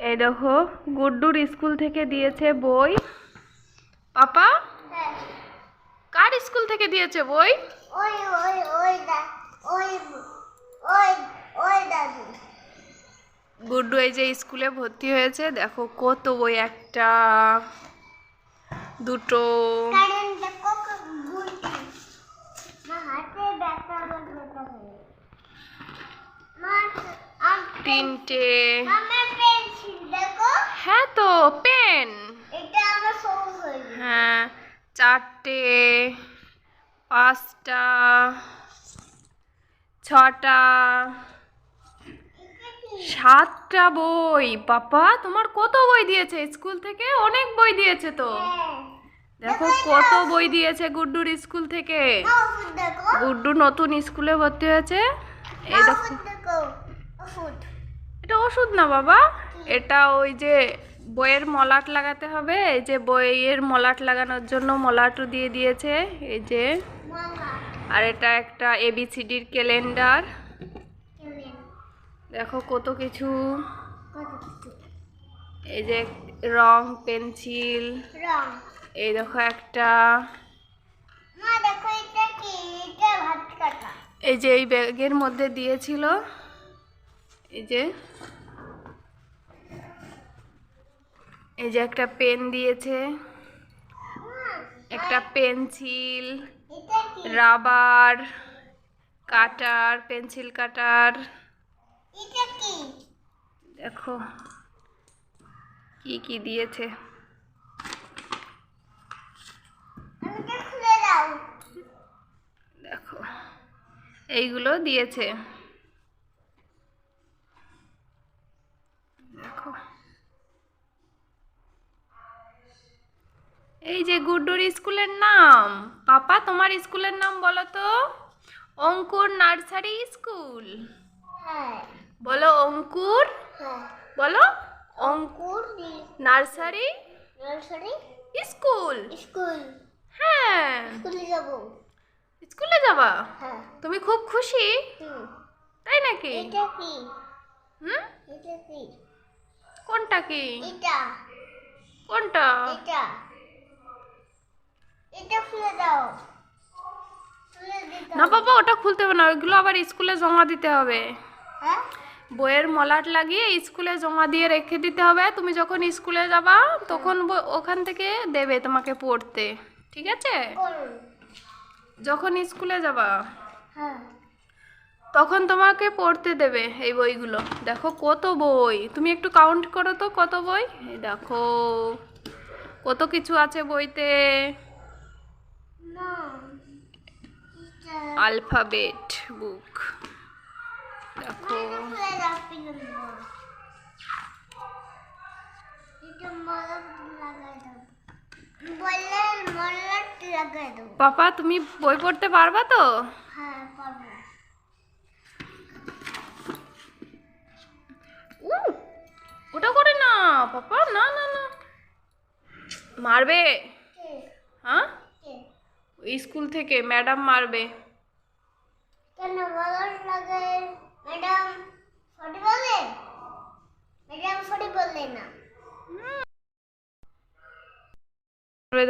এই দেখো গুড্ডুর স্কুল থেকে দিয়েছে বই। পাপা কার স্কুল থেকে দিয়েছে বই? ওই ওই ওই ওই ওই ওই দাদু। গুড্ডু এই যে স্কুলে ভর্তি হয়েছে, দেখো কত বই, একটা দুটো তিনটে, হ্যাঁ তো পেন, হ্যাঁ চারটে, পাঁচটা, ছটা, সাতটা বই। পাপা তোমার কত বই দিয়েছে স্কুল থেকে? অনেক বই দিয়েছে তো। দেখো কত বই দিয়েছে গুড্ডুর স্কুল থেকে। গুড্ডু নতুন স্কুলে ভর্তি হয়েছে। এই দেখো, এটা ওষুধ না বাবা, এটা ওই যে বইয়ের মলাট লাগাতে হবে। এই যে বইয়ের মলাট লাগানোর জন্য মলাটও দিয়ে দিয়েছে এই যে। আর এটা একটা ABCDর ক্যালেন্ডার। দেখো কত কিছু, এই যে রং, পেন্সিল, এই দেখো একটা, এই যে এই ব্যাগের মধ্যে দিয়েছিল, এই যে এই যে একটা পেন দিয়েছে, একটা পেন্সিল, রাবার, কাটার, পেন্সিল কাটার। দেখো কি কি দিয়েছে। দেখো এইগুলো দিয়েছে। দেখো এই যে গুড্ডুর স্কুলের নাম। পাপা তোমার স্কুলের নাম বলো তো? অঙ্কুর নার্সারি স্কুল। বলো অঙ্কুর, বলো অঙ্কুর নার্সারি স্কুল। হ্যাঁ স্কুলে যাবা? তুমি খুব খুশি তাই নাকি? হুম, কোনটা কি? কোনটা? না বাবা ওটা খুলতে হবে না, ওইগুলো আবার স্কুলে জমা দিতে হবে। বইয়ের মলাট লাগিয়ে স্কুলে জমা দিয়ে রেখে দিতে হবে। তুমি যখন স্কুলে যাবা তখন ওখান থেকে দেবে তোমাকে পড়তে, ঠিক আছে? যখন স্কুলে যাবা তখন তোমাকে পড়তে দেবে এই বইগুলো। দেখো কত বই, তুমি একটু কাউন্ট করো তো কত বই। এই দেখো কত কিছু আছে বইতে। আলফাবেট বুক। দেখো পাপা তুমি বই পড়তে পারবা তো? ওটা করে না পাপা, না না না, মারবে। হ্যাঁ স্কুল থেকে ম্যাডাম মারবে। কেন লাগে ম্যাডাম? সরি বলে ম্যাডাম, সরি বললে না।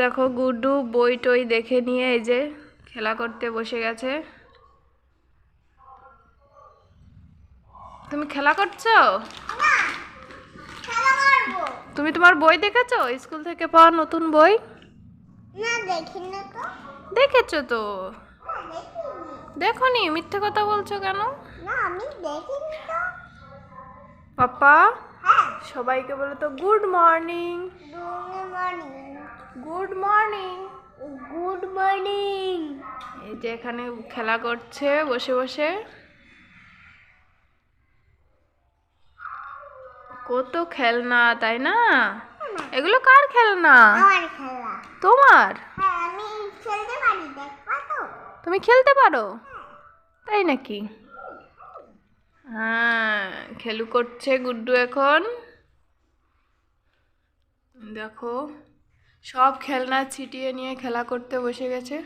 দেখো গুড্ডু বই টই দেখে নিয়ে এই যে খেলা করতে বসে গেছে। তুমি খেলা করছো? তুমি তোমার বই দেখেছো স্কুল থেকে পাওয়া নতুন বই? না দেখিনি তো। দেখেছো তো? দেখোনি, মিথ্যে কথা বলছো কেন? না আমি দেখিনি তো। পাপা সবাইকে বলো তো good morning. Good morning. Good morning. এই যে এখানে খেলা করছে বসে বসে। কত খেলনা তাই না? এগুলো কার খেলনা? আমার খেলা। তোমার? হ্যাঁ আমি খেলতে পারি, দেখবা তো? তুমি খেলতে পারো তাই নাকি? হ্যাঁ খেলু করছে গুড্ডু এখন। দেখো সব খেলনা ছিটিয়ে নিয়ে খেলা করতে বসে গেছে।